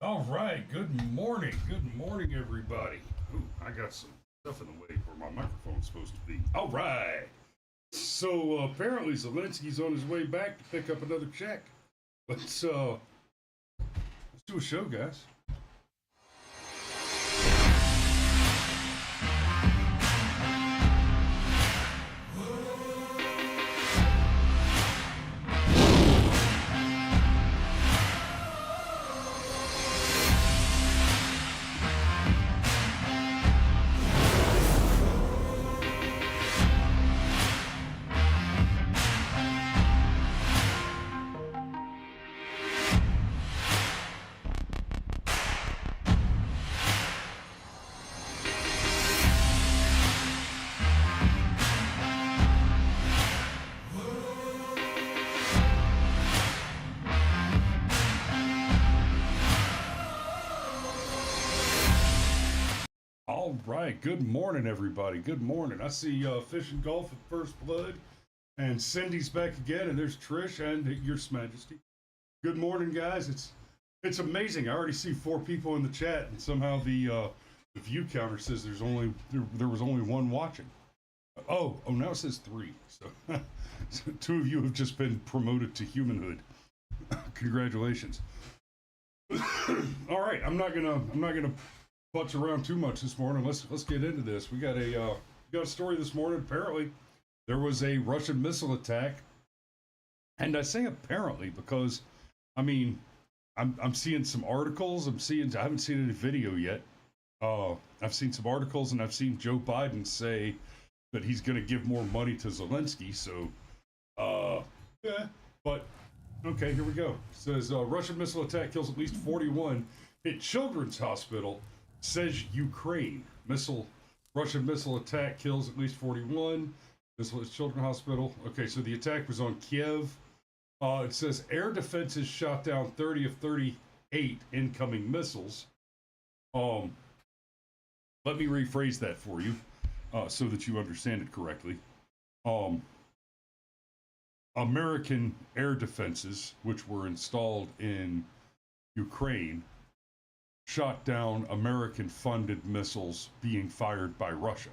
All right, good morning. Good morning, everybody. Ooh, I got some stuff in the way where my microphone's supposed to be. All right. So apparently Zelensky's on his way back to pick up another check. Let's do a show, guys. All right, good morning, everybody. Good morning. I see Fish and Golf at First Blood, and Cindy's back again, and there's Trish and Your Majesty. Good morning, guys. It's amazing. I already see four people in the chat, and somehow the view counter says there was only one watching. Oh, now it says three. So, so two of you have just been promoted to humanhood. Congratulations. All right, I'm not gonna putz around too much this morning. Let's get into this. We got a story this morning. Apparently, there was a Russian missile attack, and I say apparently because, I mean, I'm seeing some articles. I haven't seen any video yet. I've seen some articles, and I've seen Joe Biden say that he's going to give more money to Zelensky. So, yeah, but okay, here we go. It says Russian missile attack kills at least 41. Hit children's hospital, says Ukraine. Russian missile attack kills at least 41. Missile is children's hospital. Okay, so the attack was on Kyiv. It says air defenses shot down 30 of 38 incoming missiles. Um, Let me rephrase that for you so that you understand it correctly. Um, American air defenses, which were installed in Ukraine, shot down American funded missiles being fired by Russia.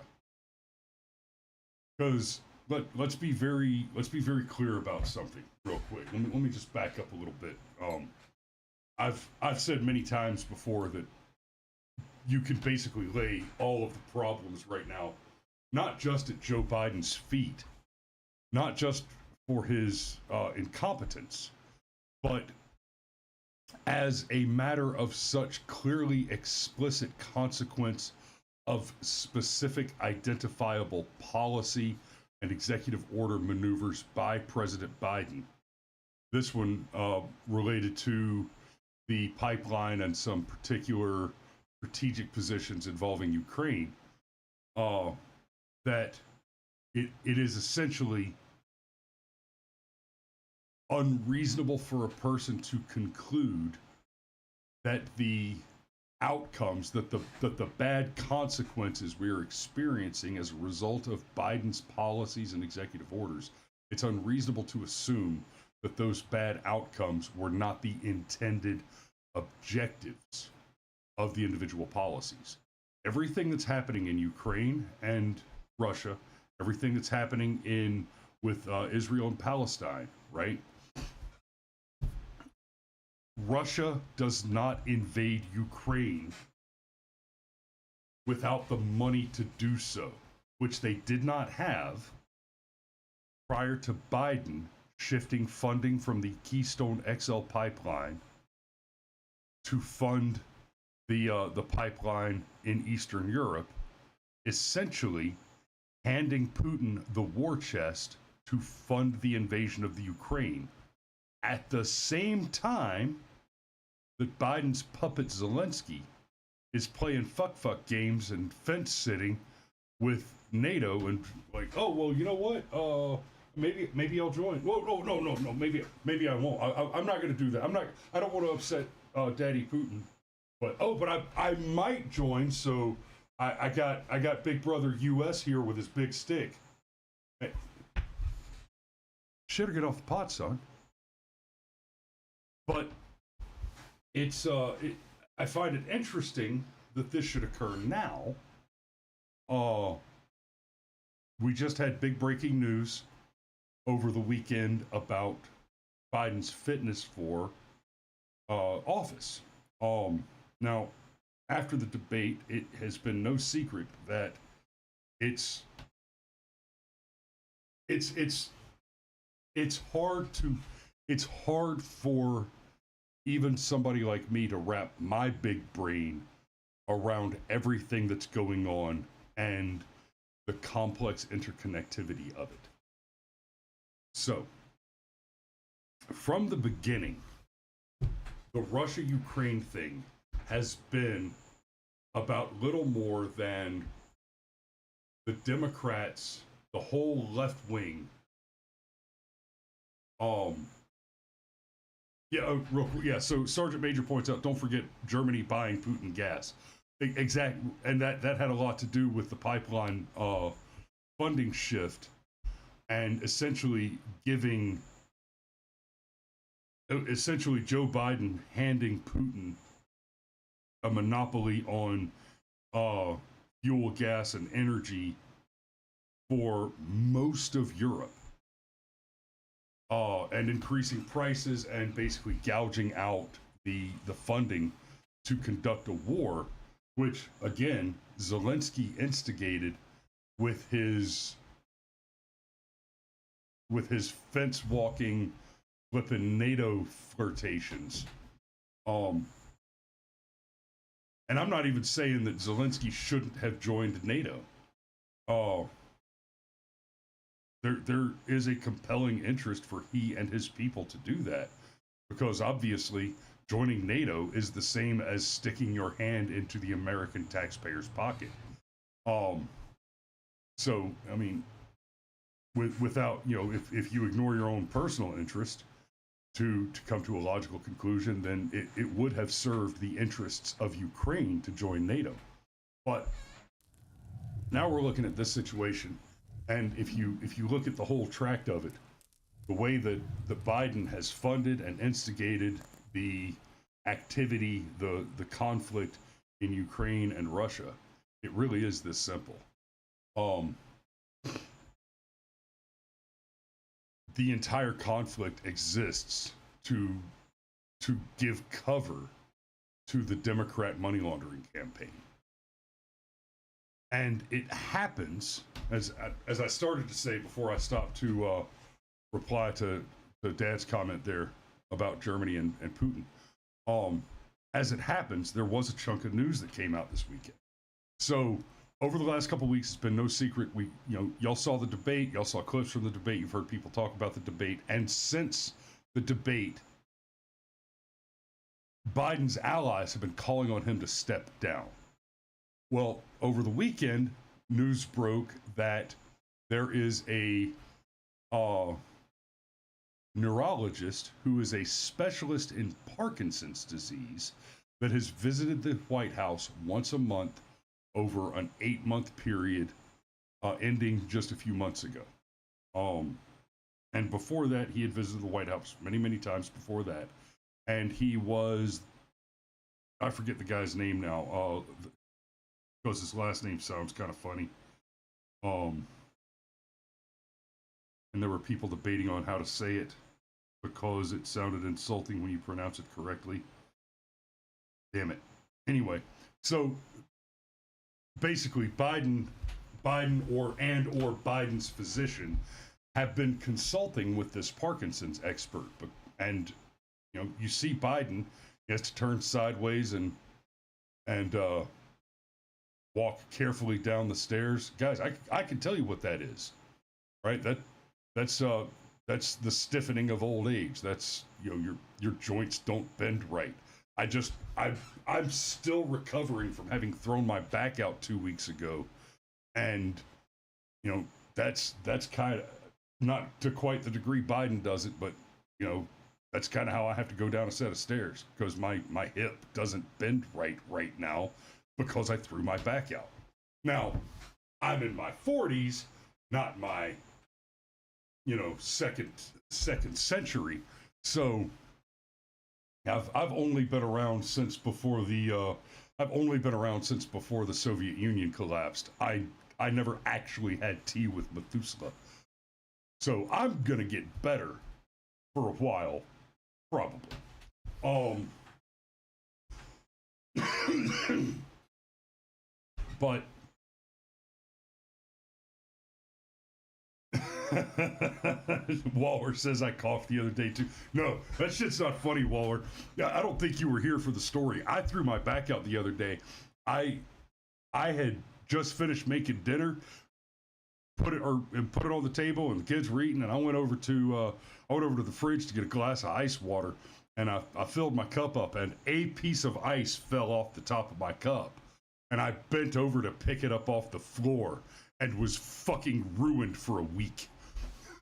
Because let's be very clear about something real quick. Let me just back up a little bit. I've said many times before that you can basically lay all of the problems right now, not just at Joe Biden's feet, not just for his incompetence, but as a matter of such clearly explicit consequence of specific identifiable policy and executive order maneuvers by President Biden. This one related to the pipeline and some particular strategic positions involving Ukraine, that it is essentially unreasonable for a person to conclude that the outcomes, that the bad consequences we are experiencing as a result of Biden's policies and executive orders, it's unreasonable to assume that those bad outcomes were not the intended objectives of the individual policies. Everything that's happening in Ukraine and Russia, everything that's happening with Israel and Palestine, right? Russia does not invade Ukraine without the money to do so, which they did not have prior to Biden shifting funding from the Keystone XL pipeline to fund the pipeline in Eastern Europe, essentially handing Putin the war chest to fund the invasion of the Ukraine. At the same time that Biden's puppet Zelensky is playing fuck games and fence sitting with NATO and like, oh well, you know what? Maybe I'll join. Whoa, no. Maybe I won't. I'm not going to do that. I don't want to upset Daddy Putin. But I might join. So I got Big Brother U.S. here with his big stick. Hey, shit or get off the pot, son. But it's I find it interesting that this should occur now. Uh, we just had big breaking news over the weekend about Biden's fitness for office. Now, after the debate, it has been no secret that it's it's it's it's hard to it's hard for even somebody like me to wrap my big brain around everything that's going on and the complex interconnectivity of it. So, from the beginning, the Russia Ukraine thing has been about little more than the Democrats, the whole left wing. So Sergeant Major points out, don't forget Germany buying Putin gas. Exactly, and that had a lot to do with the pipeline funding shift, and essentially Joe Biden handing Putin a monopoly on fuel, gas, and energy for most of Europe, and increasing prices and basically gouging out the funding to conduct a war, which again Zelensky instigated with his fence walking, flipping NATO flirtations. And I'm not even saying that Zelensky shouldn't have joined NATO. There is a compelling interest for he and his people to do that, because obviously joining NATO is the same as sticking your hand into the American taxpayer's pocket. So I mean, without if you ignore your own personal interest to come to a logical conclusion, then it would have served the interests of Ukraine to join NATO. But now we're looking at this situation, and if you look at the whole tract of it, the way that Biden has funded and instigated the activity, the conflict in Ukraine and Russia, it really is this simple. The entire conflict exists to give cover to the Democrat money laundering campaign. And it happens, as I started to say before I stopped to reply to Dad's comment there about Germany and Putin. As it happens, there was a chunk of news that came out this weekend. So over the last couple of weeks, it's been no secret. Y'all saw the debate. Y'all saw clips from the debate. You've heard people talk about the debate. And since the debate, Biden's allies have been calling on him to step down. Well, over the weekend, news broke that there is a neurologist who is a specialist in Parkinson's disease that has visited the White House once a month over an 8-month period, ending just a few months ago. And before that, he had visited the White House many, many times before that. And he was, I forget the guy's name now, because his last name sounds kind of funny. And there were people debating on how to say it because it sounded insulting when you pronounce it correctly. Damn it. Anyway, so basically Biden or Biden's physician have been consulting with this Parkinson's expert, and you see Biden, he has to turn sideways and walk carefully down the stairs. Guys, I can tell you what that is, right? That's the stiffening of old age. That's your joints don't bend right. I'm still recovering from having thrown my back out 2 weeks ago, and that's kind of not to quite the degree Biden does it, but that's kind of how I have to go down a set of stairs, because my hip doesn't bend right now because I threw my back out. Now, I'm in my 40s, not my second century, so I've only been around since before the I've only been around since before the Soviet Union collapsed. I never actually had tea with Methuselah, so I'm gonna get better for a while, probably. Um, but Waller says I coughed the other day too. No, that shit's not funny, Waller. Yeah, I don't think you were here for the story. I threw my back out the other day. I I had just finished making dinner, put it on the table, and the kids were eating, and I went over to the fridge to get a glass of ice water, and I filled my cup up, and a piece of ice fell off the top of my cup, and I bent over to pick it up off the floor, and was fucking ruined for a week.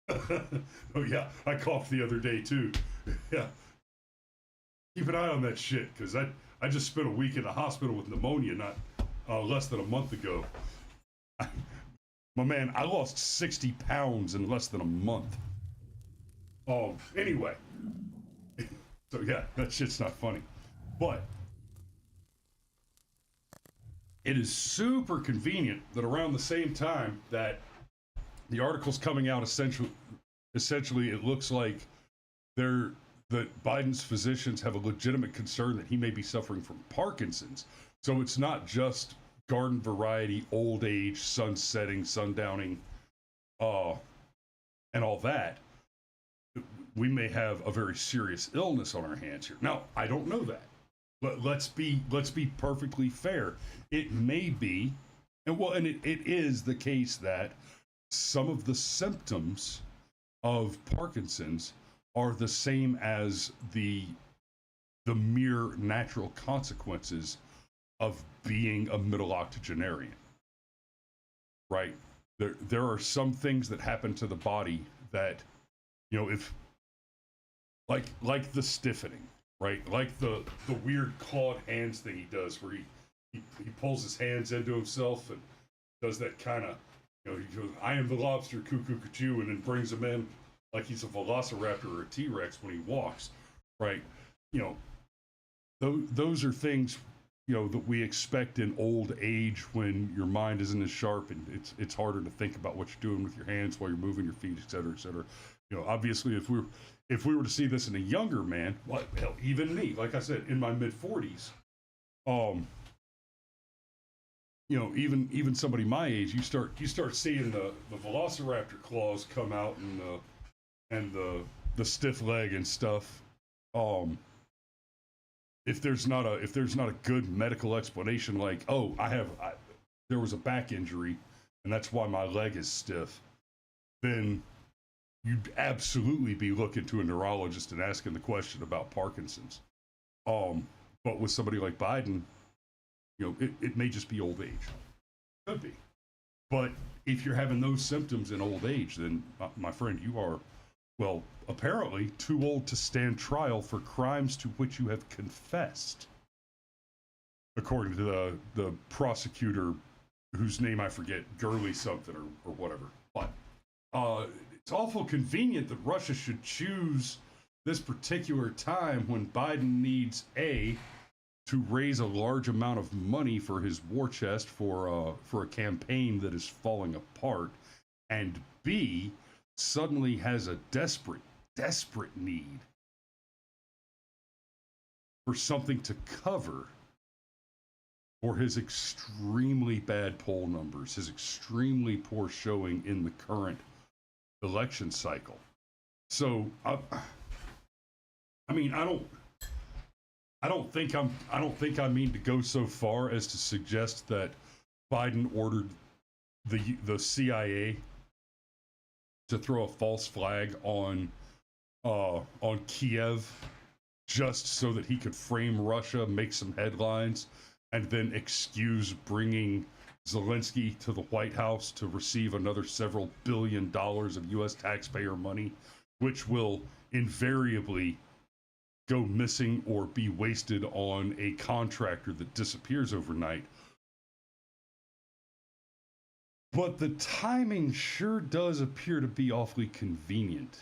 Oh yeah, I coughed the other day too. Yeah, keep an eye on that shit because I just spent a week in the hospital with pneumonia not less than a month ago. My man, I lost 60 pounds in less than a month. Anyway, so yeah, that shit's not funny, but it is super convenient that around the same time that the article's coming out, essentially it looks like they're that Biden's physicians have a legitimate concern that he may be suffering from Parkinson's. So it's not just garden variety, old age, sun setting, sundowning, uh, and all that. We may have a very serious illness on our hands here. Now, I don't know that. But let's be perfectly fair. It may be, and it is the case that some of the symptoms of Parkinson's are the same as the mere natural consequences of being a middle octogenarian, right? There are some things that happen to the body that, if like the stiffening, right? Like the weird clawed hands thing he does where he pulls his hands into himself and does that kind of, he goes, I am the lobster, cuckoo, cuckoo, and then brings him in like he's a velociraptor or a T-Rex when he walks, right? Those are things, that we expect in old age when your mind isn't as sharp and it's harder to think about what you're doing with your hands while you're moving your feet, et cetera, et cetera. Obviously, if we were to see this in a younger man, like hell, even me, like I said, in my mid 40s, even somebody my age, you start seeing the velociraptor claws come out and the stiff leg and stuff. If there's not a good medical explanation, like, oh, there was a back injury and that's why my leg is stiff, then you'd absolutely be looking to a neurologist and asking the question about Parkinson's. But with somebody like Biden, it may just be old age. Could be. But if you're having those symptoms in old age, then, my friend, you are, well, apparently too old to stand trial for crimes to which you have confessed, according to the prosecutor, whose name I forget, Gurley something or whatever. But it's awful convenient that Russia should choose this particular time when Biden needs to raise a large amount of money for his war chest for a campaign that is falling apart, and B, suddenly has a desperate need for something to cover for his extremely bad poll numbers, his extremely poor showing in the current election cycle. So, I mean, I don't think I mean to go so far as to suggest that Biden ordered the CIA to throw a false flag on Kyiv just so that he could frame Russia, make some headlines, and then excuse bringing Zelensky to the White House to receive another several $billion of U.S. taxpayer money, which will invariably go missing or be wasted on a contractor that disappears overnight. But the timing sure does appear to be awfully convenient.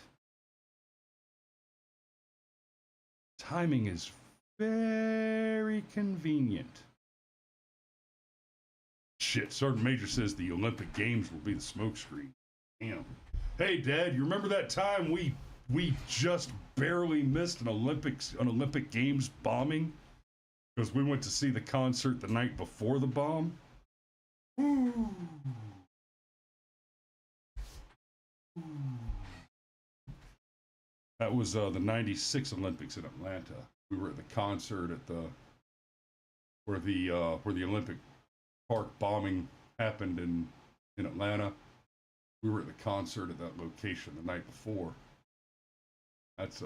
timing is very convenient. Shit, Sergeant Major says the Olympic Games will be the smokescreen. Damn. Hey, Dad, you remember that time we just barely missed an Olympic Games bombing because we went to see the concert the night before the bomb? Ooh. That was the '96 Olympics in Atlanta. We were at the concert at where the Olympic Park bombing happened in Atlanta. We were at the concert at that location the night before. That's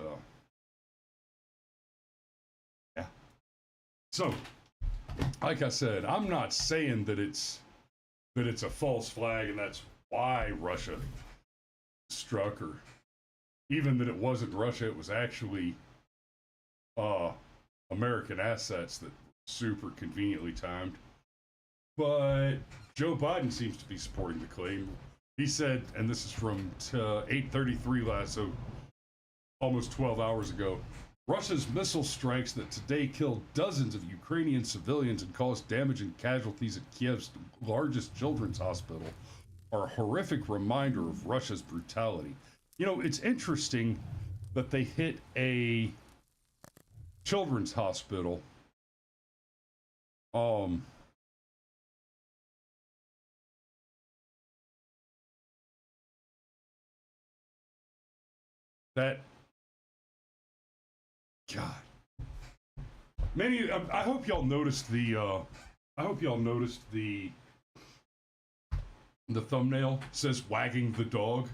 yeah. So, like I said, I'm not saying that it's a false flag and that's why Russia struck, or even that it wasn't Russia, it was actually American assets that were super conveniently timed. But Joe Biden seems to be supporting the claim. He said, and this is from 8:33 last, so almost 12 hours ago, Russia's missile strikes that today killed dozens of Ukrainian civilians and caused damage and casualties at Kyiv's largest children's hospital are a horrific reminder of Russia's brutality. You know, it's interesting that they hit a children's hospital. That, God, I hope y'all noticed the thumbnail says wagging the dog.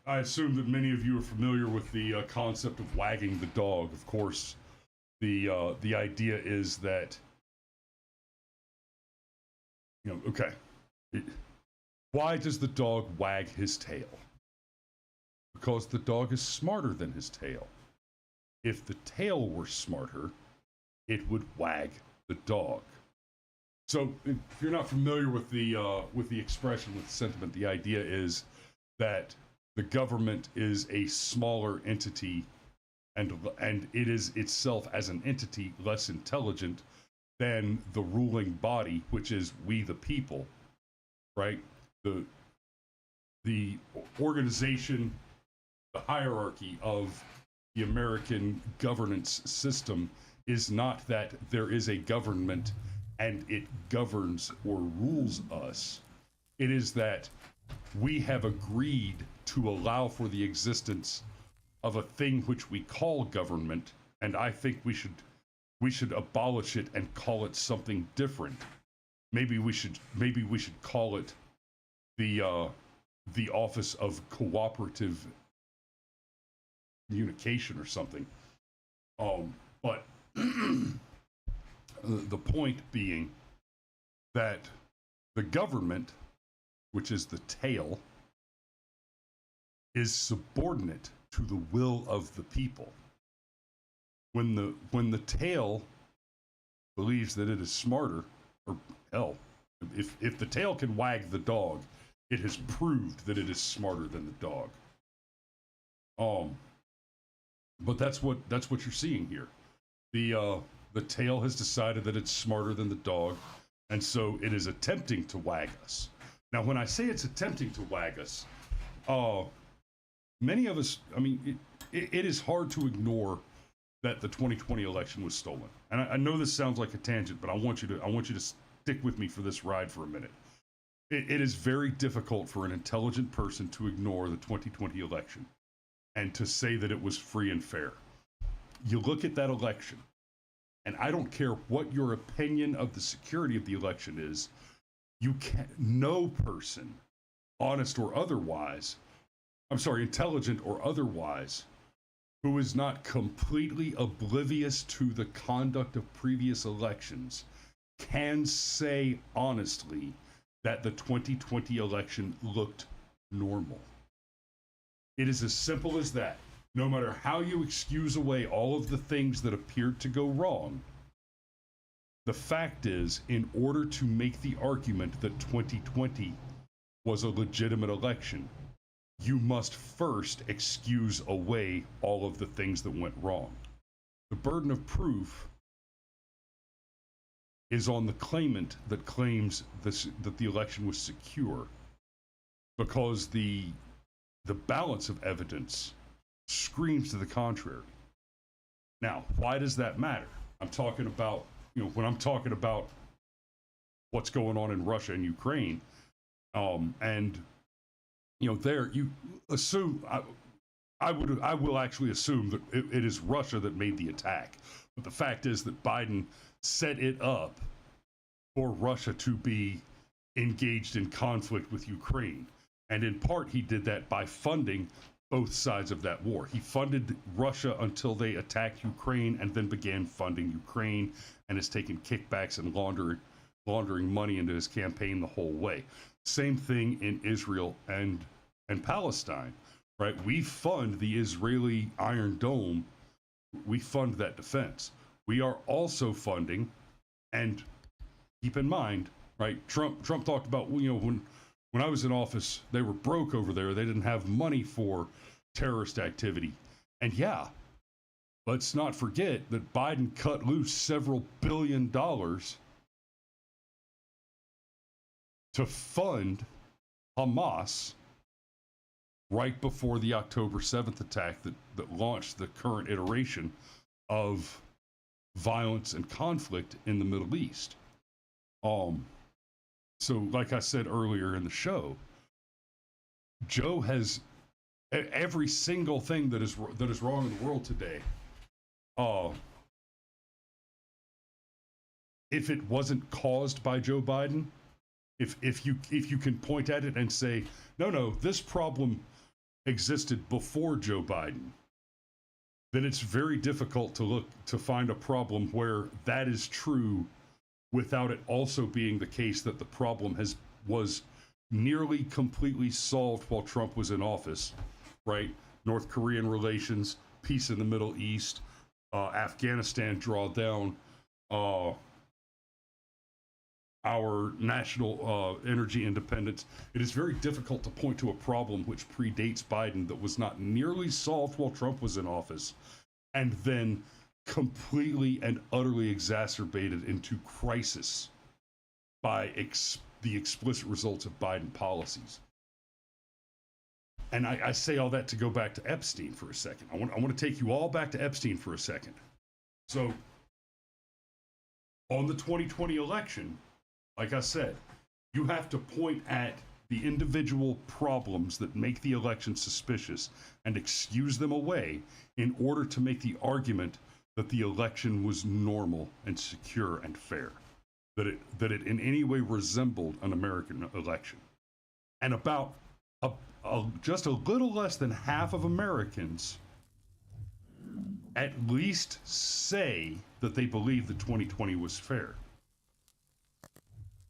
I assume that many of you are familiar with the concept of wagging the dog. Of course, the idea is that, you know, okay, why does the dog wag his tail? Because the dog is smarter than his tail. If the tail were smarter, it would wag the dog. So if you're not familiar with the expression, with the sentiment, the idea is that the government is a smaller entity, and it is itself as an entity less intelligent than the ruling body, which is we the people, right? The organization, the hierarchy of the American governance system is not that there is a government and it governs or rules us. It is that we have agreed to allow for the existence of a thing which we call government, and I think we should abolish it and call it something different. Maybe we should call it the Office of Cooperative Communication or something. But the point being that the government, which is the tail, is subordinate to the will of the people. When the tail believes that it is smarter, or hell, if the tail can wag the dog, it has proved that it is smarter than the dog. But that's what you're seeing here. The tail has decided that it's smarter than the dog, and so it is attempting to wag us. Now, when I say it's attempting to wag us, many of us, I mean, it is hard to ignore that the 2020 election was stolen. And I know this sounds like a tangent, but I want you to stick with me for this ride for a minute. It is very difficult for an intelligent person to ignore the 2020 election and to say that it was free and fair. You look at that election, and I don't care what your opinion of the security of the election is, no person, honest or otherwise, intelligent or otherwise, who is not completely oblivious to the conduct of previous elections can say honestly that the 2020 election looked normal. It is as simple as that. No matter how you excuse away all of the things that appeared to go wrong, the fact is, in order to make the argument that 2020 was a legitimate election, you must first excuse away all of the things that went wrong. The burden of proof is on the claimant that claims that the election was secure, because the balance of evidence screams to the contrary. Now, why does that matter? I'm talking about, when I'm talking about what's going on in Russia and Ukraine, and there you assume, I will actually assume that it is Russia that made the attack. But the fact is that Biden set it up for Russia to be engaged in conflict with Ukraine. And in part, he did that by funding both sides of that war. He funded Russia until they attacked Ukraine, and then began funding Ukraine, and has taken kickbacks and laundering money into his campaign the whole way. Same thing in Israel and Palestine, right? We fund the Israeli Iron Dome. We fund that defense. We are also funding, and keep in mind, right? Trump talked about, when I was in office, they were broke over there. They didn't have money for terrorist activity. And yeah, let's not forget that Biden cut loose several $billion to fund Hamas right before the October 7th attack that launched the current iteration of violence and conflict in the Middle East. So like I said earlier in the show, Joe has every single thing that is wrong in the world today. If it wasn't caused by Joe Biden, if you can point at it and say, no, this problem existed before Joe Biden, then it's very difficult to find a problem where that is true without it also being the case that the problem was nearly completely solved while Trump was in office, right? North Korean relations, peace in the Middle East, Afghanistan drawdown, our national energy independence. It is very difficult to point to a problem which predates Biden that was not nearly solved while Trump was in office, and then completely and utterly exacerbated into crisis by the explicit results of Biden policies. And I say all that to go back to Epstein for a second. I want to take you all back to Epstein for a second. So, on the 2020 election, like I said, you have to point at the individual problems that make the election suspicious and excuse them away in order to make the argument that the election was normal and secure and fair, that it in any way resembled an American election. And about just a little less than half of Americans at least say that they believe that 2020 was fair.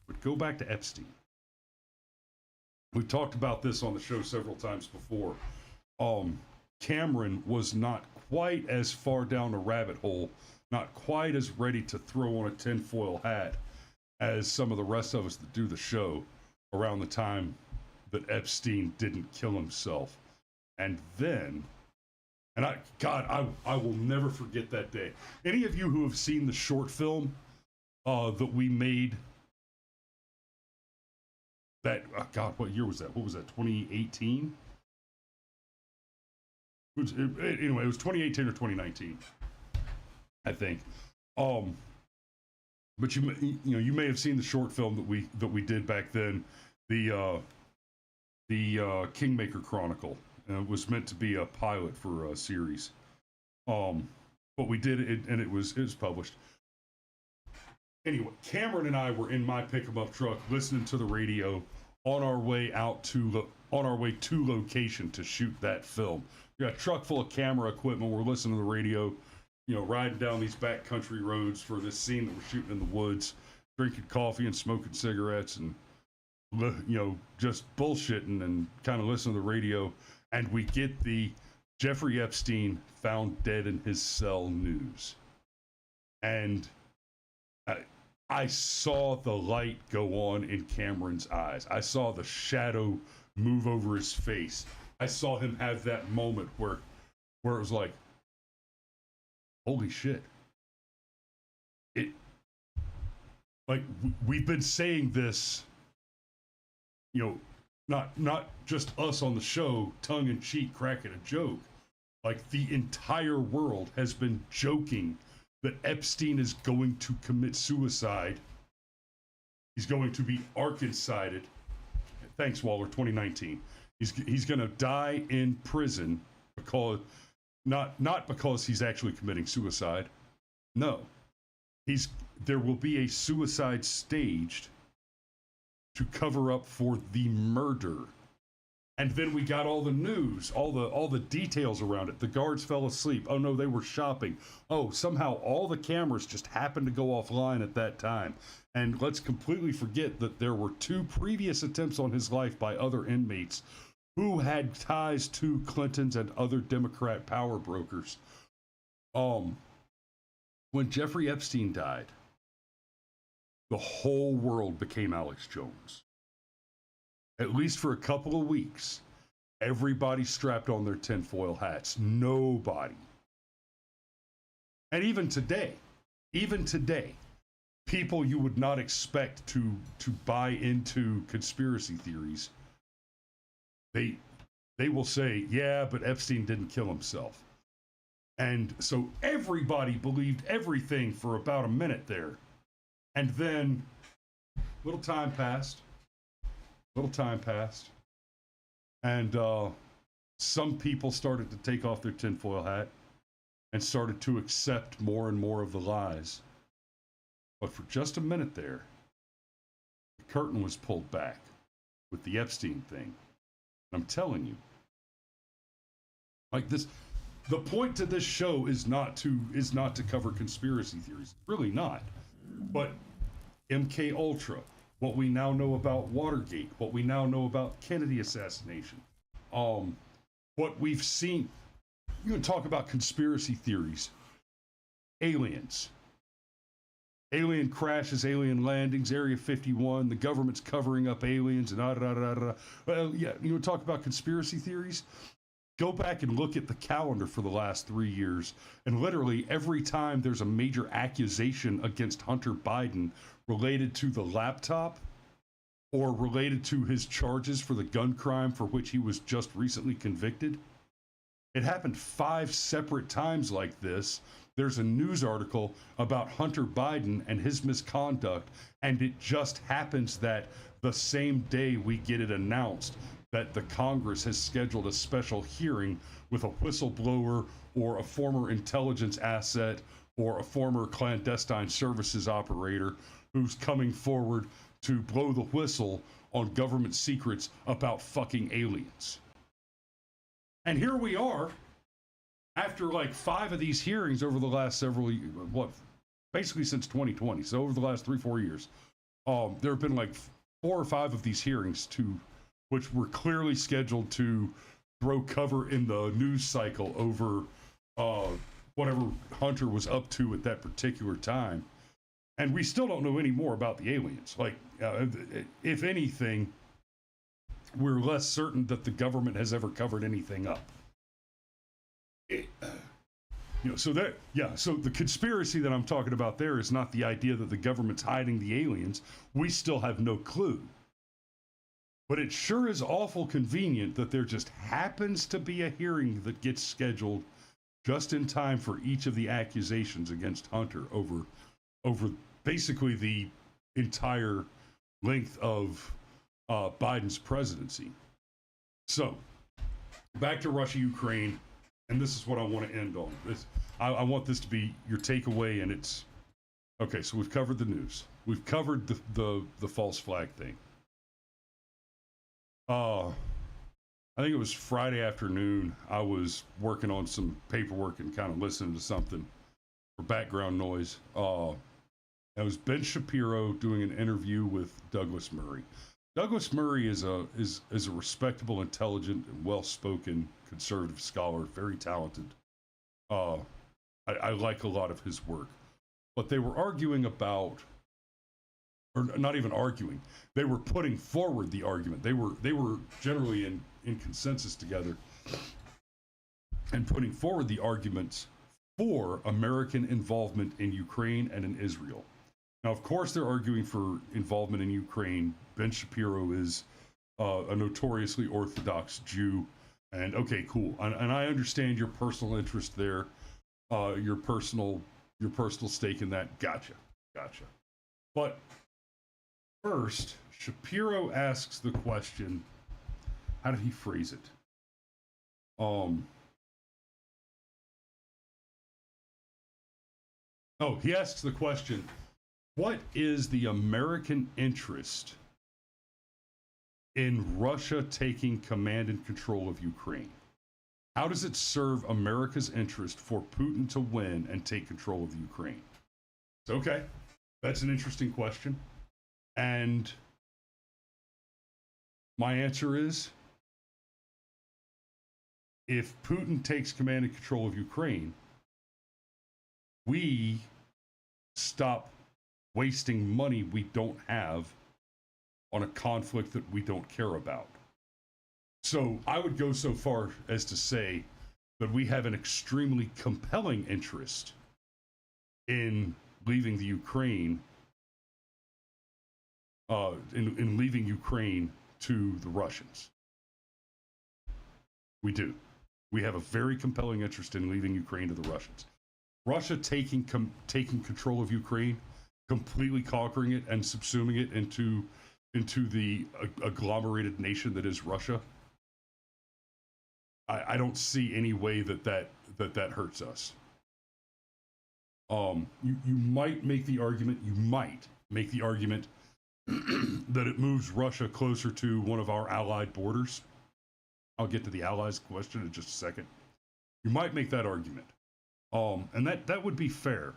But go back to Epstein. We've talked about this on the show several times before. Cameron was not quite as far down the rabbit hole, not quite as ready to throw on a tinfoil hat as some of the rest of us that do the show around the time that Epstein didn't kill himself. And then, and I will never forget that day. Any of you who have seen the short film that we made, that, what year was that? What was that, 2018? Anyway, it was 2018 or 2019, I think. But you may have seen the short film that we did back then, the Kingmaker Chronicle. It was meant to be a pilot for a series. But we did it, and it was published. Anyway, Cameron and I were in my pick-em-up truck listening to the radio on our way to location to shoot that film. We got a truck full of camera equipment. We're listening to the radio, riding down these backcountry roads for this scene that we're shooting in the woods, drinking coffee and smoking cigarettes and, just bullshitting and kind of listening to the radio. And we get the Jeffrey Epstein found dead in his cell news. And I saw the light go on in Cameron's eyes. I saw the shadow move over his face. I saw him have that moment where it was like, holy shit. It, like, we've been saying this, you know, not just us on the show, tongue in cheek, cracking a joke. Like, the entire world has been joking that Epstein is going to commit suicide. He's going to be Arkancided. Thanks, Waller. 2019. He's going to die in prison because not because he's actually committing suicide. No, there will be a suicide staged to cover up for the murder. And then we got all the news, all the details around it. The guards fell asleep. Oh no, they were shopping. Oh, somehow all the cameras just happened to go offline at that time. And let's completely forget that there were 2 previous attempts on his life by other inmates who had ties to Clintons and other Democrat power brokers. When Jeffrey Epstein died, the whole world became Alex Jones. At least for a couple of weeks, everybody strapped on their tinfoil hats. Nobody. And even today, people you would not expect to buy into conspiracy theories, they will say, yeah, but Epstein didn't kill himself. And so everybody believed everything for about a minute there. And then little time passed, and some people started to take off their tinfoil hat and started to accept more and more of the lies. But for just a minute there, the curtain was pulled back with the Epstein thing. I'm telling you, like this, the point to this show is not to cover conspiracy theories. Really not. But MK Ultra, what we now know about Watergate, what we now know about Kennedy assassination, what we've seen. You can talk about conspiracy theories, aliens, alien crashes, alien landings, Area 51, the government's covering up aliens, and Well, yeah, you want to talk about conspiracy theories? Go back and look at the calendar for the last 3 years, and literally every time there's a major accusation against Hunter Biden related to the laptop or related to his charges for the gun crime for which he was just recently convicted. It happened 5 separate times like this. There's a news article about Hunter Biden and his misconduct, and it just happens that the same day we get it announced that the Congress has scheduled a special hearing with a whistleblower or a former intelligence asset or a former clandestine services operator who's coming forward to blow the whistle on government secrets about fucking aliens. And here we are, after like 5 of these hearings over the last basically since 2020, so over the last 3-4 years, there have been like 4 or 5 of these hearings which were clearly scheduled to throw cover in the news cycle over whatever Hunter was up to at that particular time. And we still don't know any more about the aliens. Like, if anything, we're less certain that the government has ever covered anything up. So the conspiracy that I'm talking about there is not the idea that the government's hiding the aliens. We still have no clue. But it sure is awful convenient that there just happens to be a hearing that gets scheduled just in time for each of the accusations against Hunter over basically the entire length of Biden's presidency. So, back to Russia, Ukraine, and this is what I want to end on. I want this to be your takeaway, and it's okay. So we've covered the news. We've covered the false flag thing. I think it was Friday afternoon. I was working on some paperwork and kind of listening to something for background noise. It was Ben Shapiro doing an interview with Douglas Murray. Douglas Murray is a respectable, intelligent, and well-spoken conservative scholar, very talented. I like a lot of his work. But they were arguing about, or not even arguing, they were putting forward the argument. They were generally in consensus together and putting forward the arguments for American involvement in Ukraine and in Israel. Now, of course, they're arguing for involvement in Ukraine. Ben Shapiro is a notoriously Orthodox Jew. And okay, cool. And I understand your personal interest there, your personal stake in that. Gotcha. But first, Shapiro asks the question. How did he phrase it? He asks the question, what is the American interest in Russia taking command and control of Ukraine? How does it serve America's interest for Putin to win and take control of the Ukraine? Okay, that's an interesting question. And my answer is, if Putin takes command and control of Ukraine, we stop wasting money we don't have on a conflict that we don't care about. So I would go so far as to say that we have an extremely compelling interest in leaving the Ukraine, in leaving Ukraine to the Russians. We do. We have a very compelling interest in leaving Ukraine to the Russians. Russia taking control of Ukraine, completely conquering it and subsuming it into the agglomerated nation that is Russia. I don't see any way that hurts us. You might make the argument. That it moves Russia closer to one of our allied borders. I'll get to the allies question in just a second. You might make that argument. And that would be fair.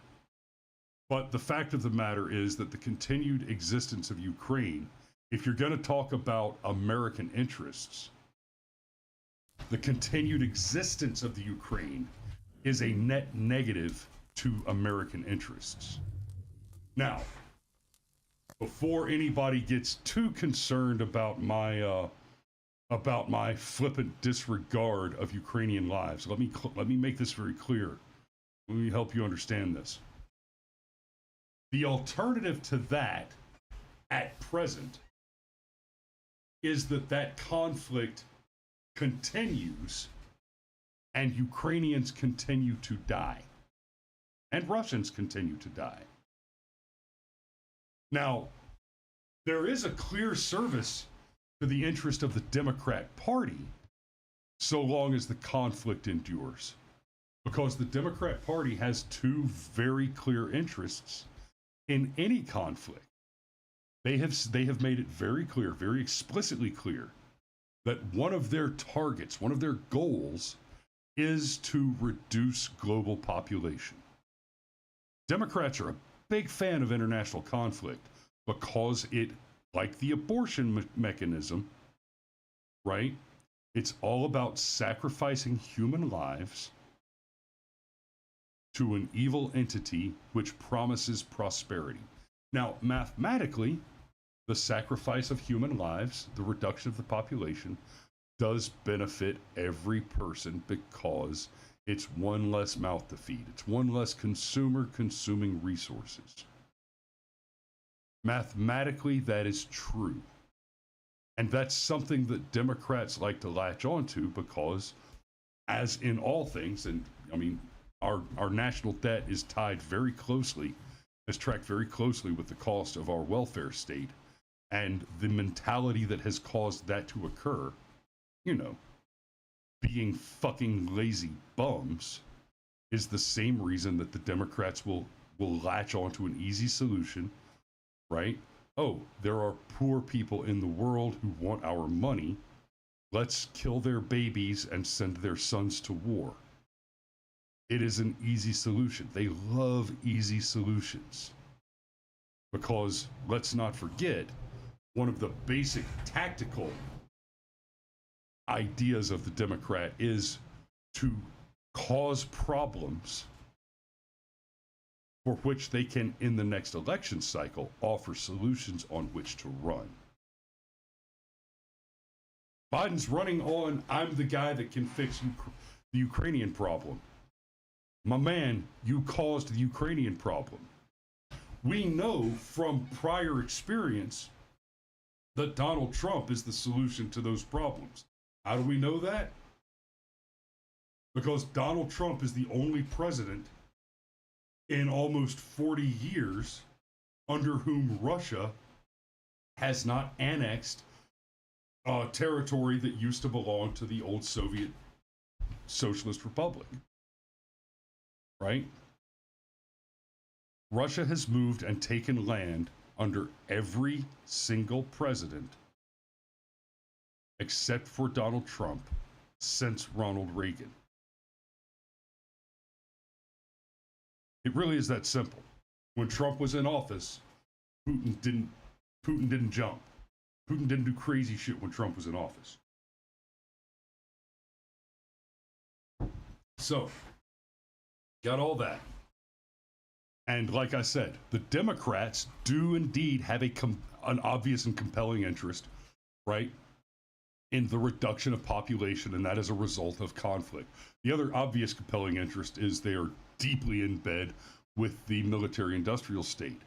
But the fact of the matter is that the continued existence of Ukraine, if you're going to talk about American interests, the continued existence of the Ukraine is a net negative to American interests. Now, before anybody gets too concerned about my flippant disregard of Ukrainian lives, let me make this very clear. Let me help you understand this. The alternative to that, at present, is that conflict continues and Ukrainians continue to die. And Russians continue to die. Now, there is a clear service to the interest of the Democrat Party so long as the conflict endures. Because the Democrat Party has two very clear interests in any conflict. They have made it very clear, very explicitly clear, that one of their targets, one of their goals, is to reduce global population. Democrats are a big fan of international conflict because it, like the abortion mechanism, right? It's all about sacrificing human lives to an evil entity which promises prosperity. Now, mathematically, the sacrifice of human lives, the reduction of the population, does benefit every person because it's one less mouth to feed. It's one less consumer consuming resources. Mathematically, that is true. And that's something that Democrats like to latch onto because, as in all things, and I mean, our national debt is tied very closely, is tracked very closely with the cost of our welfare state. And the mentality that has caused that to occur, being fucking lazy bums, is the same reason that the Democrats will latch onto an easy solution, right? Oh, there are poor people in the world who want our money. Let's kill their babies and send their sons to war. It is an easy solution. They love easy solutions. Because, let's not forget, one of the basic tactical ideas of the Democrat is to cause problems for which they can, in the next election cycle, offer solutions on which to run. Biden's running on, I'm the guy that can fix the Ukrainian problem. My man, you caused the Ukrainian problem. We know from prior experience that Donald Trump is the solution to those problems. How do we know that? Because Donald Trump is the only president in almost 40 years under whom Russia has not annexed territory that used to belong to the old Soviet Socialist Republic. Right? Russia has moved and taken land under every single president except for Donald Trump since Ronald Reagan. It really is that simple. When Trump was in office, Putin didn't jump. Putin didn't do crazy shit when Trump was in office. So, got all that. And like I said, the Democrats do indeed have an obvious and compelling interest, right, in the reduction of population, and that is a result of conflict. The other obvious compelling interest is they are deeply in bed with the military-industrial state.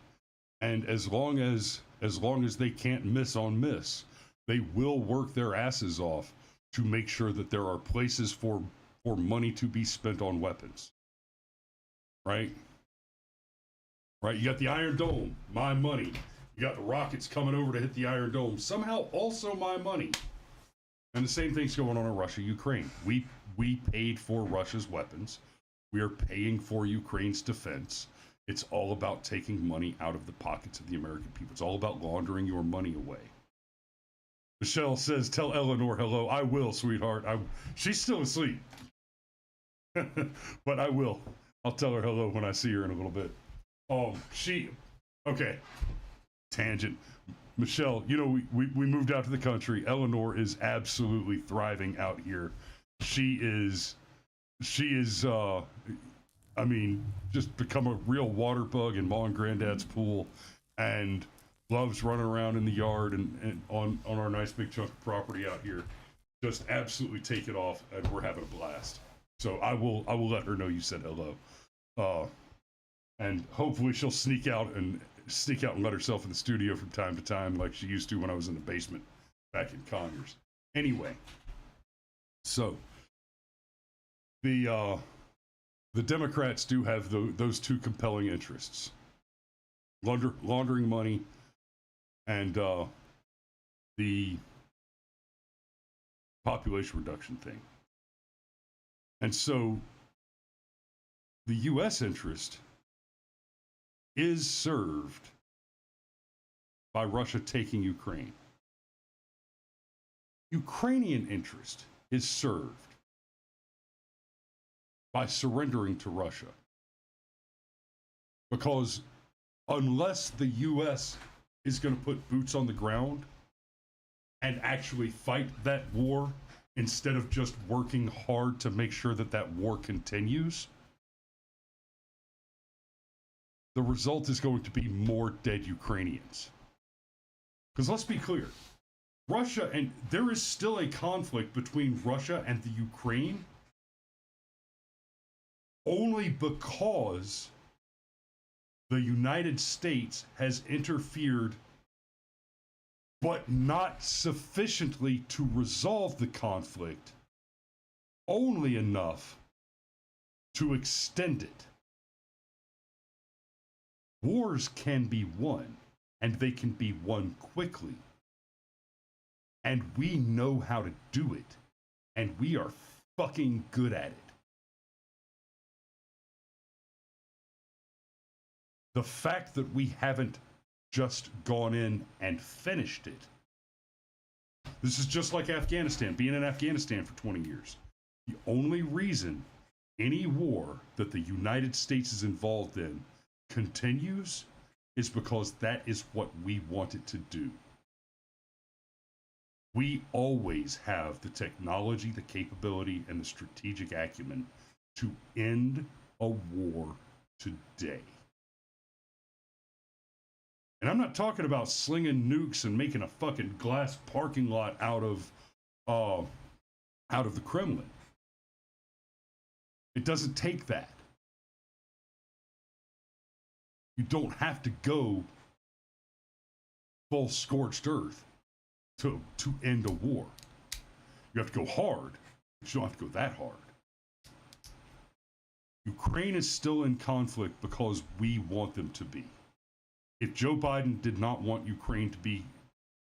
And as long as they can't miss on miss, they will work their asses off to make sure that there are places for money to be spent on weapons. Right? Right? You got the Iron Dome, my money. You got the rockets coming over to hit the Iron Dome, somehow also my money. And the same thing's going on in Russia, Ukraine. We paid for Russia's weapons. We are paying for Ukraine's defense. It's all about taking money out of the pockets of the American people. It's all about laundering your money away. Michelle says, tell Eleanor hello. I will, sweetheart. She's still asleep. But I will. I'll tell her hello when I see her in a little bit. Okay. Tangent. Michelle, you know, we moved out to the country. Eleanor is absolutely thriving out here. She is, I mean, just become a real water bug in Mom and Granddad's pool and loves running around in the yard and on our nice big chunk of property out here. Just absolutely take it off, and we're having a blast. So I will let her know you said hello. And hopefully she'll sneak out and let herself in the studio from time to time like she used to when I was in the basement back in Conyers. Anyway, so the Democrats do have those two compelling interests: laundering money and the population reduction thing. And so the U.S. interest is served by Russia taking Ukraine. Ukrainian interest is served by surrendering to Russia. Because unless the U.S. is going to put boots on the ground and actually fight that war instead of just working hard to make sure that that war continues, the result is going to be more dead Ukrainians. Because let's be clear, Russia, and there is still a conflict between Russia and the Ukraine only because the United States has interfered, but not sufficiently to resolve the conflict, only enough to extend it. Wars can be won, and they can be won quickly. And we know how to do it, and we are fucking good at it. The fact that we haven't just gone in and finished it. This is just like Afghanistan, being in Afghanistan for 20 years. The only reason any war that the United States is involved in continues is because that is what we want it to do. We always have the technology, the capability, and the strategic acumen to end a war today. And I'm not talking about slinging nukes and making a fucking glass parking lot out of uh, out of the Kremlin. It doesn't take that. You don't have to go full scorched earth to end a war. You have to go hard, but you don't have to go that hard. Ukraine is still in conflict because we want them to be. If Joe Biden did not want Ukraine to be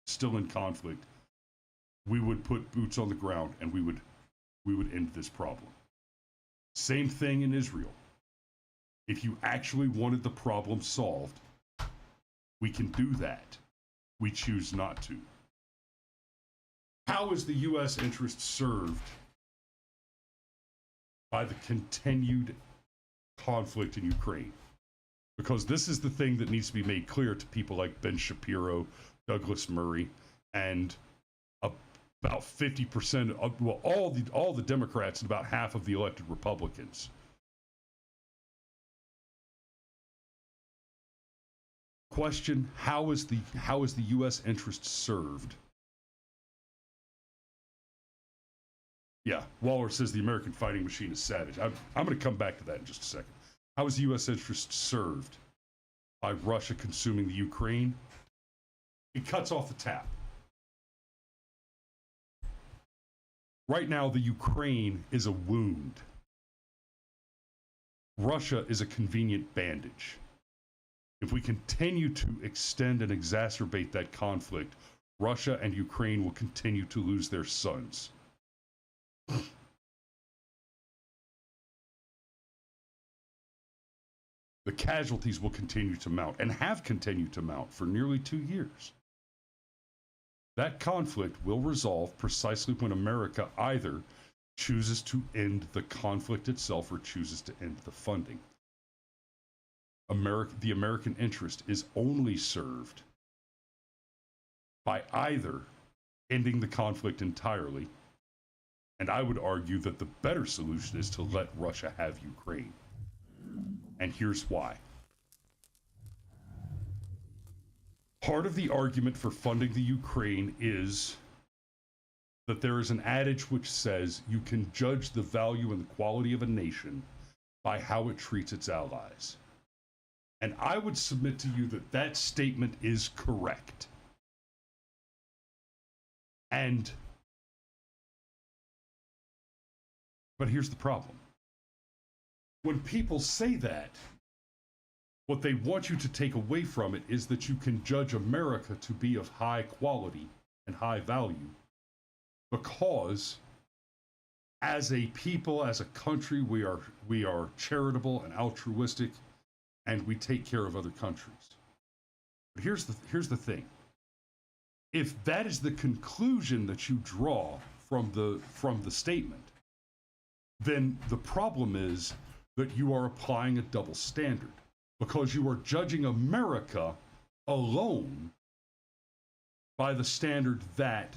still in conflict, we would put boots on the ground and we would end this problem. Same thing in Israel. If you actually wanted the problem solved, we can do that. We choose not to. How is the U.S. interest served by the continued conflict in Ukraine? Because this is the thing that needs to be made clear to people like Ben Shapiro, Douglas Murray, and about 50% of, well, all the Democrats and about half of the elected Republicans. Question: how is the U.S. interest served? Yeah, Waller says the American fighting machine is savage. I'm going to come back to that in just a second. How is the U.S. interest served by Russia consuming the Ukraine? It cuts off the tap. Right now, the Ukraine is a wound. Russia is a convenient bandage. If we continue to extend and exacerbate that conflict, Russia and Ukraine will continue to lose their sons. The casualties will continue to mount and have continued to mount for nearly 2 years. That conflict will resolve precisely when America either chooses to end the conflict itself or chooses to end the funding. The American interest is only served by either ending the conflict entirely, and I would argue that the better solution is to let Russia have Ukraine. And here's why. Part of the argument for funding the Ukraine is that there is an adage which says you can judge the value and the quality of a nation by how it treats its allies. And I would submit to you that that statement is correct. But here's the problem. When people say that, what they want you to take away from it is that you can judge America to be of high quality and high value because as a people, as a country, we are charitable and altruistic and we take care of other countries. But here's the thing. If that is the conclusion that you draw from the statement, then the problem is that you are applying a double standard because you are judging America alone by the standard that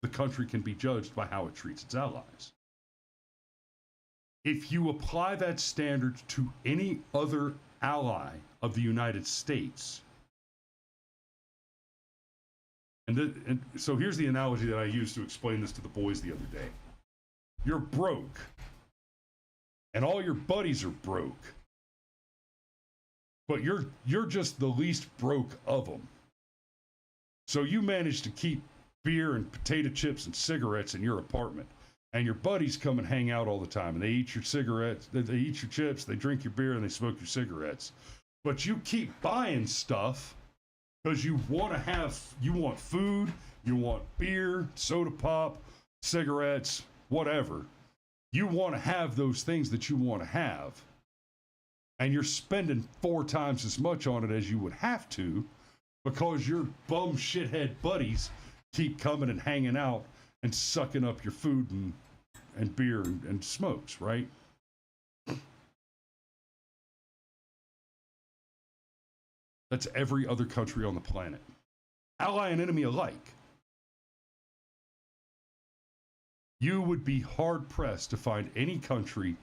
the country can be judged by how it treats its allies. If you apply that standard to any other ally of the United States, and so here's the analogy that I used to explain this to the boys the other day. You're broke, and all your buddies are broke, but you're just the least broke of them. So you manage to keep beer and potato chips and cigarettes in your apartment, and your buddies come and hang out all the time, and they eat your cigarettes, they eat your chips, they drink your beer, and they smoke your cigarettes. But you keep buying stuff because you want food, you want beer, soda pop, cigarettes, whatever. You want to have those things that you want to have, and you're spending 4 times as much on it as you would have to because your bum shithead buddies keep coming and hanging out and sucking up your food and beer and smokes, right? That's every other country on the planet. Ally and enemy alike. You would be hard-pressed to find any country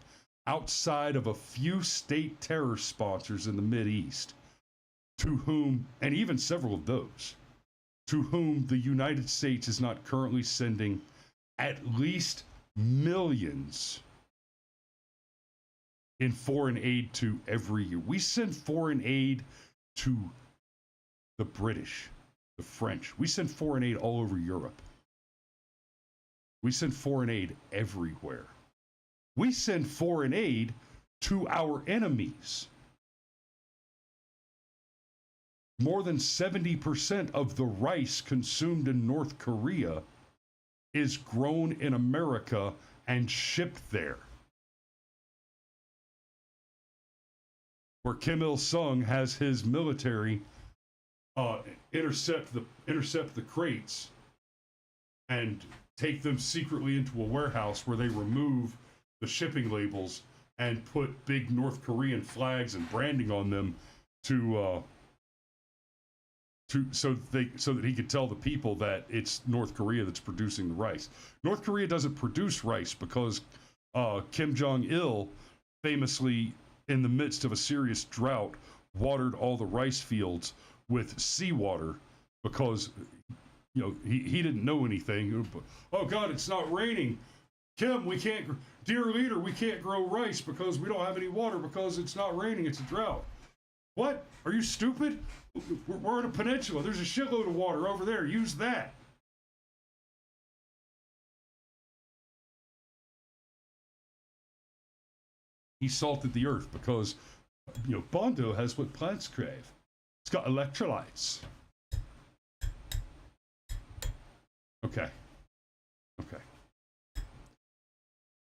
outside of a few state terror sponsors in the Mideast to whom, and even several of those, to whom the United States is not currently sending at least millions in foreign aid to every year. We send foreign aid to the British, the French. We send foreign aid all over Europe. We send foreign aid everywhere. We send foreign aid to our enemies. More than 70% of the rice consumed in North Korea is grown in America and shipped there. Where Kim Il-sung has his military intercept the crates and take them secretly into a warehouse where they remove the shipping labels and put big North Korean flags and branding on them so that he could tell the people that it's North Korea that's producing the rice. North Korea doesn't produce rice because Kim Jong-il famously, in the midst of a serious drought, watered all the rice fields with seawater because he didn't know anything. Oh God, it's not raining. Kim, we can't, dear leader, we can't grow rice because we don't have any water because it's not raining, it's a drought. What? Are you stupid? We're in a peninsula. There's a shitload of water over there. Use that. He salted the earth because, Bondo has what plants crave. It's got electrolytes. Okay.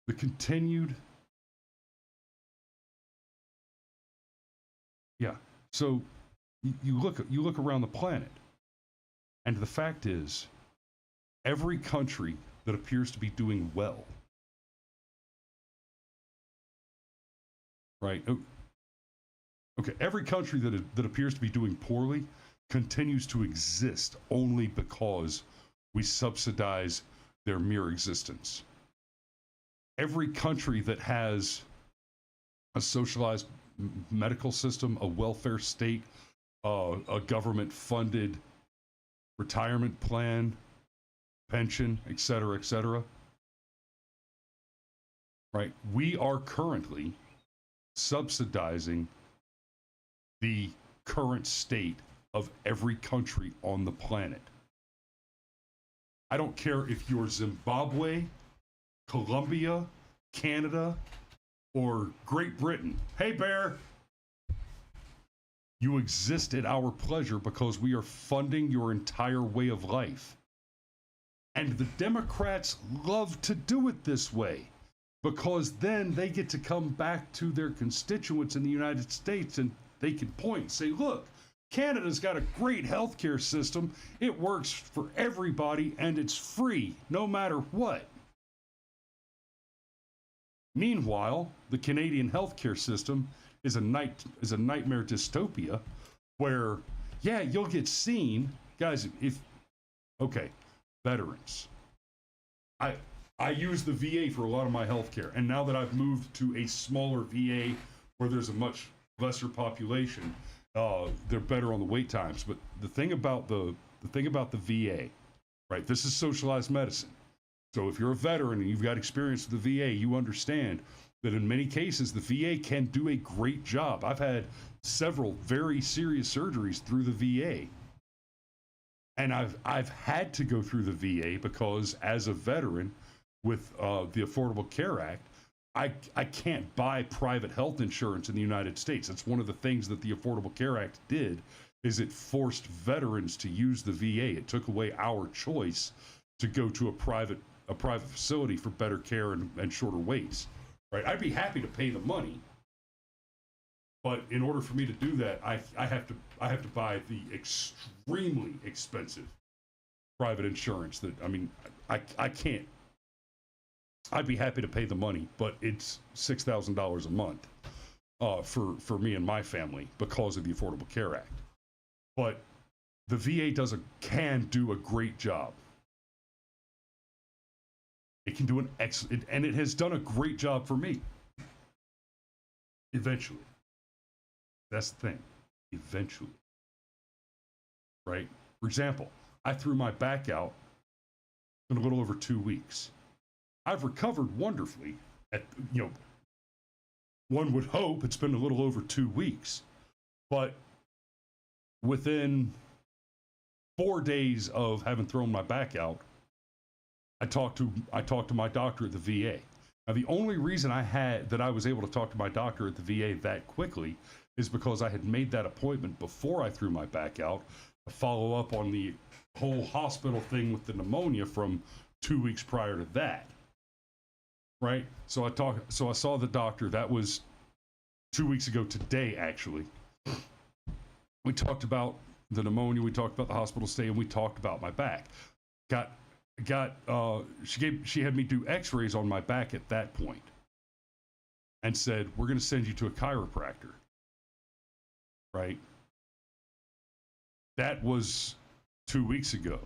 The continued... Yeah, so you look around the planet, and the fact is, every country that appears to be doing well, right? Okay, every country that appears to be doing poorly continues to exist only because we subsidize their mere existence. Every country that has a socialized medical system, a welfare state, a government-funded retirement plan, pension, et cetera, right? We are currently subsidizing the current state of every country on the planet. I don't care if you're Zimbabwe, Colombia, Canada, or Great Britain. Hey, Bear! You exist at our pleasure because we are funding your entire way of life. And the Democrats love to do it this way because then they get to come back to their constituents in the United States and they can point and say, look, Canada's got a great healthcare system. It works for everybody and it's free no matter what. Meanwhile, the Canadian healthcare system is a nightmare dystopia where, yeah, you'll get seen. Guys, veterans. I use the VA for a lot of my healthcare, and now that I've moved to a smaller VA where there's a much lesser population, they're better on the wait times. But the thing about the VA, right? This is socialized medicine. So if you're a veteran and you've got experience with the VA, you understand that in many cases, the VA can do a great job. I've had several very serious surgeries through the VA. And I've had to go through the VA because as a veteran with the Affordable Care Act, I can't buy private health insurance in the United States. That's one of the things that the Affordable Care Act did, is it forced veterans to use the VA. It took away our choice to go to a private facility for better care and shorter waits, right? I'd be happy to pay the money, but in order for me to do that, I have to buy the extremely expensive private insurance that, I can't. I'd be happy to pay the money, but it's $6,000 a month for me and my family because of the Affordable Care Act. But the VA can do a great job. It can do an excellent, and it has done a great job for me. Eventually. That's the thing. Eventually. Right? For example, I threw my back out been a little over 2 weeks. I've recovered wonderfully. At, you know, one would hope it's been a little over 2 weeks, but within 4 days of having thrown my back out, I talked to my doctor at the VA. Now, the only reason I was able to talk to my doctor at the VA that quickly is because I had made that appointment before I threw my back out to follow up on the whole hospital thing with the pneumonia from 2 weeks prior to that. Right? So I saw the doctor. That was 2 weeks ago today, actually. We talked about the pneumonia, we talked about the hospital stay, and we talked about my back. She had me do x-rays on my back at that point and said, we're going to send you to a chiropractor. Right? That was 2 weeks ago.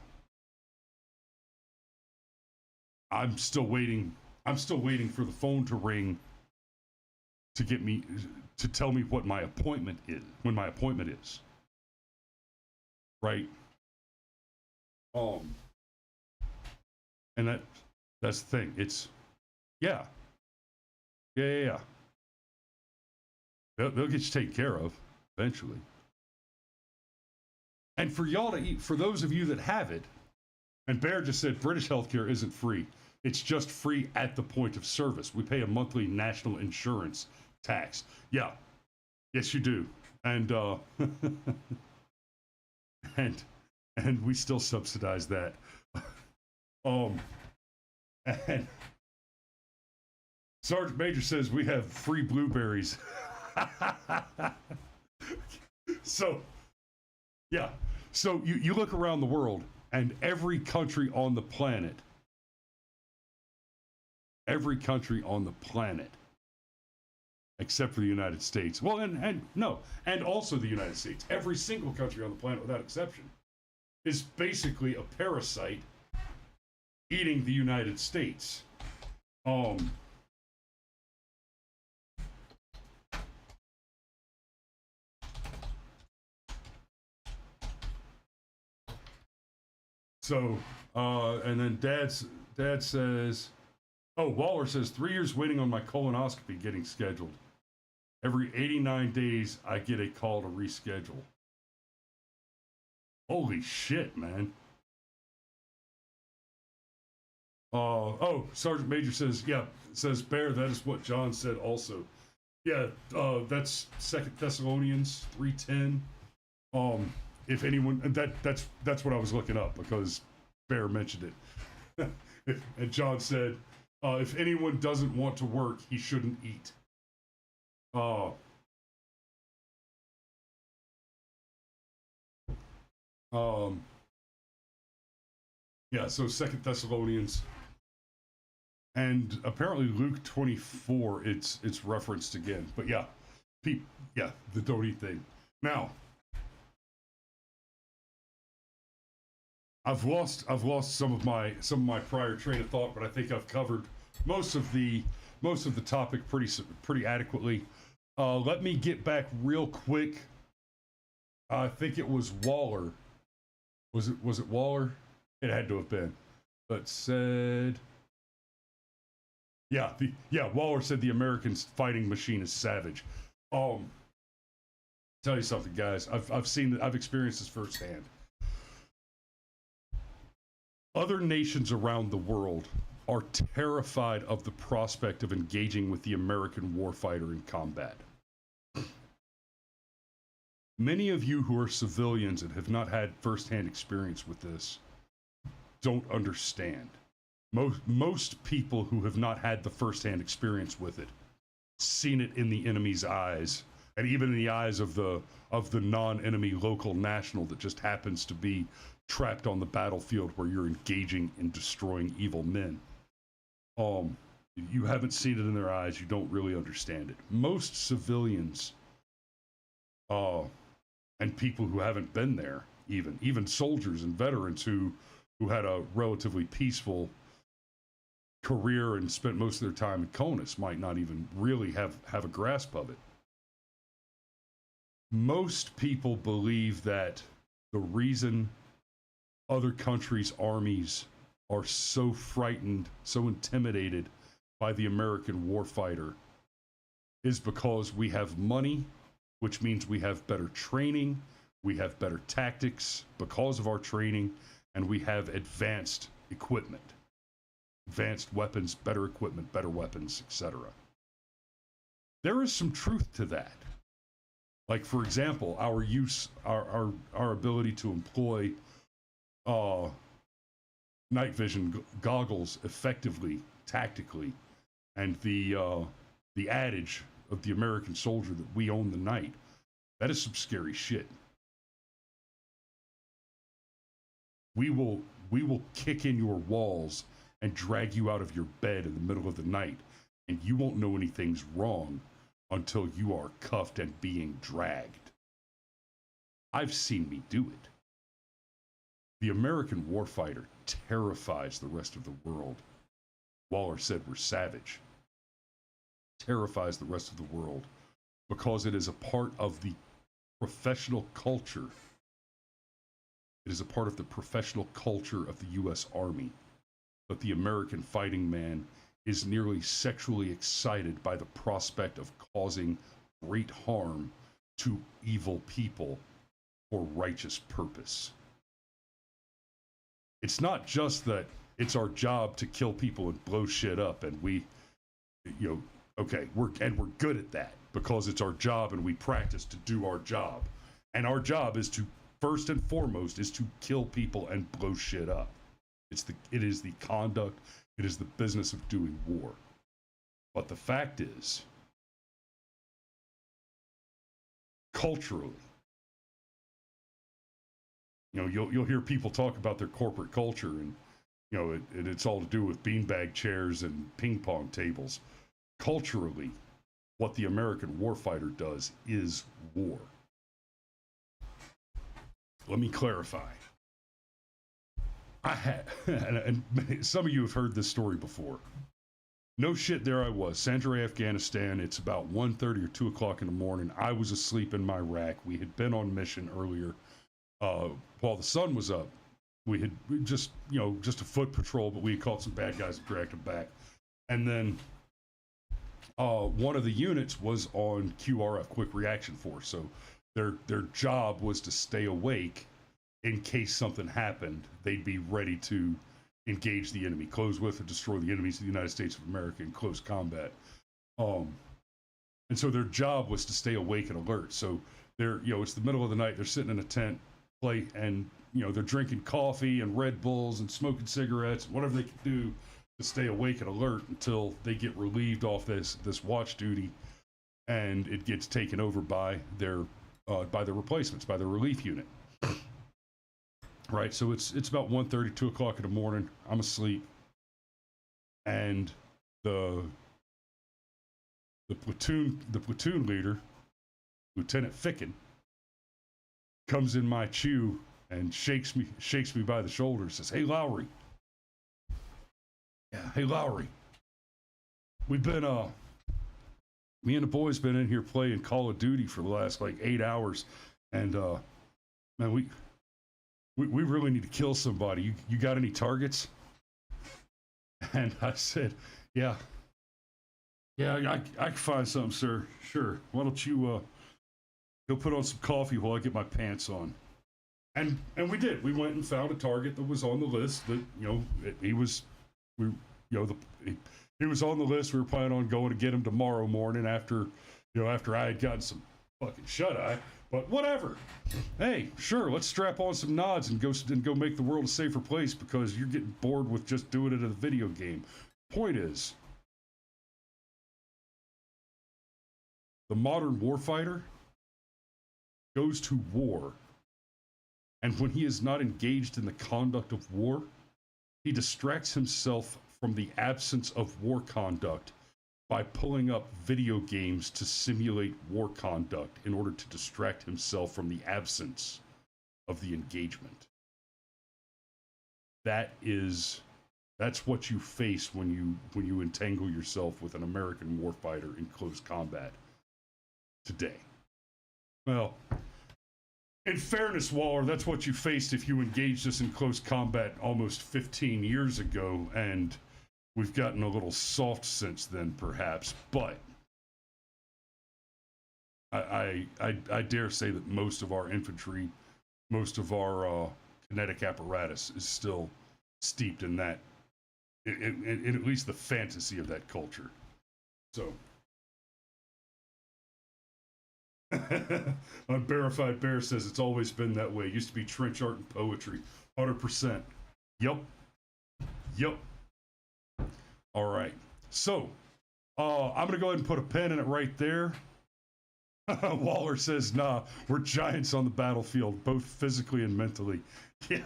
I'm still waiting for the phone to ring to tell me what my appointment is, when my appointment is. Right? And that's the thing. It's yeah. They'll get you taken care of eventually. And for y'all to eat, for those of you that have it, and Bear just said British healthcare isn't free. It's just free at the point of service. We pay a monthly national insurance tax. Yeah. Yes, you do. And and we still subsidize that. And Sergeant Major says we have free blueberries. So, yeah. So you look around the world, and every country on the planet, except for the United States. Well, and also the United States. Every single country on the planet, without exception, is basically a parasite eating the United States. So, and then Dad says, oh, Waller says 3 years waiting on my colonoscopy getting scheduled. Every 89 days, I get a call to reschedule. Holy shit, man. Oh, Sergeant Major says, yeah, says Bear, that is what John said also. Yeah, that's 2 Thessalonians 3:10. If anyone, that's what I was looking up because Bear mentioned it. And John said, if anyone doesn't want to work, he shouldn't eat. Yeah, so 2 Thessalonians. And apparently Luke 24, it's referenced again. But yeah, the don't eat thing. Now, I've lost some of my prior train of thought, but I think I've covered most of the topic pretty adequately. Let me get back real quick. I think it was Waller. Was it Waller? It had to have been. But said, Waller said the American fighting machine is savage. Tell you something, guys. I've experienced this firsthand. Other nations around the world are terrified of the prospect of engaging with the American warfighter in combat. Many of you who are civilians and have not had firsthand experience with this don't understand. Most people who have not had the firsthand experience with it, seen it in the enemy's eyes, and even in the eyes of the non-enemy local national that just happens to be trapped on the battlefield where you're engaging in destroying evil men. You haven't seen it in their eyes, you don't really understand it. Most civilians, and people who haven't been there, even soldiers and veterans who had a relatively peaceful career and spent most of their time in CONUS might not even really have a grasp of it. Most people believe that the reason other countries' armies are so frightened, so intimidated by the American warfighter is because we have money, which means we have better training, we have better tactics because of our training, and we have advanced equipment, advanced weapons, better equipment, better weapons, etc. There is some truth to that. Like, for example, our ability to employ night vision goggles effectively, tactically, and the adage of the American soldier that we own the night, that is some scary shit. We will kick in your walls and drag you out of your bed in the middle of the night, and you won't know anything's wrong until you are cuffed and being dragged. I've seen me do it. The American warfighter terrifies the rest of the world. Waller said we're savage. Terrifies the rest of the world because it is a part of the professional culture. It is a part of the professional culture of the U.S. Army that the American fighting man is nearly sexually excited by the prospect of causing great harm to evil people for righteous purpose. It's not just that it's our job to kill people and blow shit up, and we, okay, we're good at that because it's our job and we practice to do our job. And our job is to, first and foremost, is to kill people and blow shit up. It is the conduct, it is the business of doing war. But the fact is, culturally, you'll hear people talk about their corporate culture, and it's all to do with beanbag chairs and ping pong tables. Culturally, what the American warfighter does is war. Let me clarify. And some of you have heard this story before. No shit, there I was, Sanjay, Afghanistan. It's about 1:30 or 2 o'clock in the morning. I was asleep in my rack. We had been on mission earlier. While the sun was up, we had just a foot patrol, but we had caught some bad guys and dragged them back. And then one of the units was on QRF, Quick Reaction Force. So their job was to stay awake in case something happened. They'd be ready to engage the enemy, close with and destroy the enemies of the United States of America in close combat. And so their job was to stay awake and alert. So it's the middle of the night. They're sitting in a tent, and they're drinking coffee and Red Bulls and smoking cigarettes, whatever they can do to stay awake and alert until they get relieved off this watch duty, and it gets taken over by their replacements, by their relief unit. Right, so it's about 1:30, 2 o'clock in the morning. I'm asleep, and the platoon leader, Lieutenant Ficken, comes in my chew and shakes me by the shoulder, says, "Hey, Lowry." Yeah, "Hey, Lowry. We've been me and the boys been in here playing Call of Duty for the last 8 hours, and man, we really need to kill somebody. You got any targets?" And I said, yeah, I can find something, sir. Sure. Why don't you go put on some coffee while I get my pants on? And we did. We went and found a target that was on the list. That he was on the list. We were planning on going to get him tomorrow morning after I had gotten some fucking shut eye. But whatever. Hey, sure, let's strap on some nods and go make the world a safer place, because you're getting bored with just doing it in a video game. Point is, the modern warfighter goes to war, and when he is not engaged in the conduct of war, he distracts himself from the absence of war conduct by pulling up video games to simulate war conduct in order to distract himself from the absence of the engagement. That's what you face when you entangle yourself with an American warfighter in close combat today. Well, in fairness, Waller, that's what you faced if you engaged us in close combat almost 15 years ago, and we've gotten a little soft since then, perhaps. But I dare say that most of our infantry, most of our kinetic apparatus is still steeped in that, in at least the fantasy of that culture. So. Unverified Bear says it's always been that way. It used to be trench art and poetry. 100%. Yep. All right. So, I'm going to go ahead and put a pin in it right there. Waller says, nah, we're giants on the battlefield, both physically and mentally. Yeah.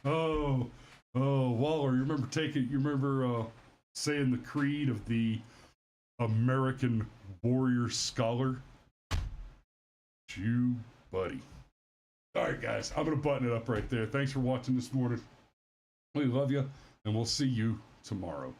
Oh, Waller, you remember saying the creed of the American warrior scholar? You, buddy. All right, guys, I'm going to button it up right there. Thanks for watching this morning. We love you, and we'll see you tomorrow.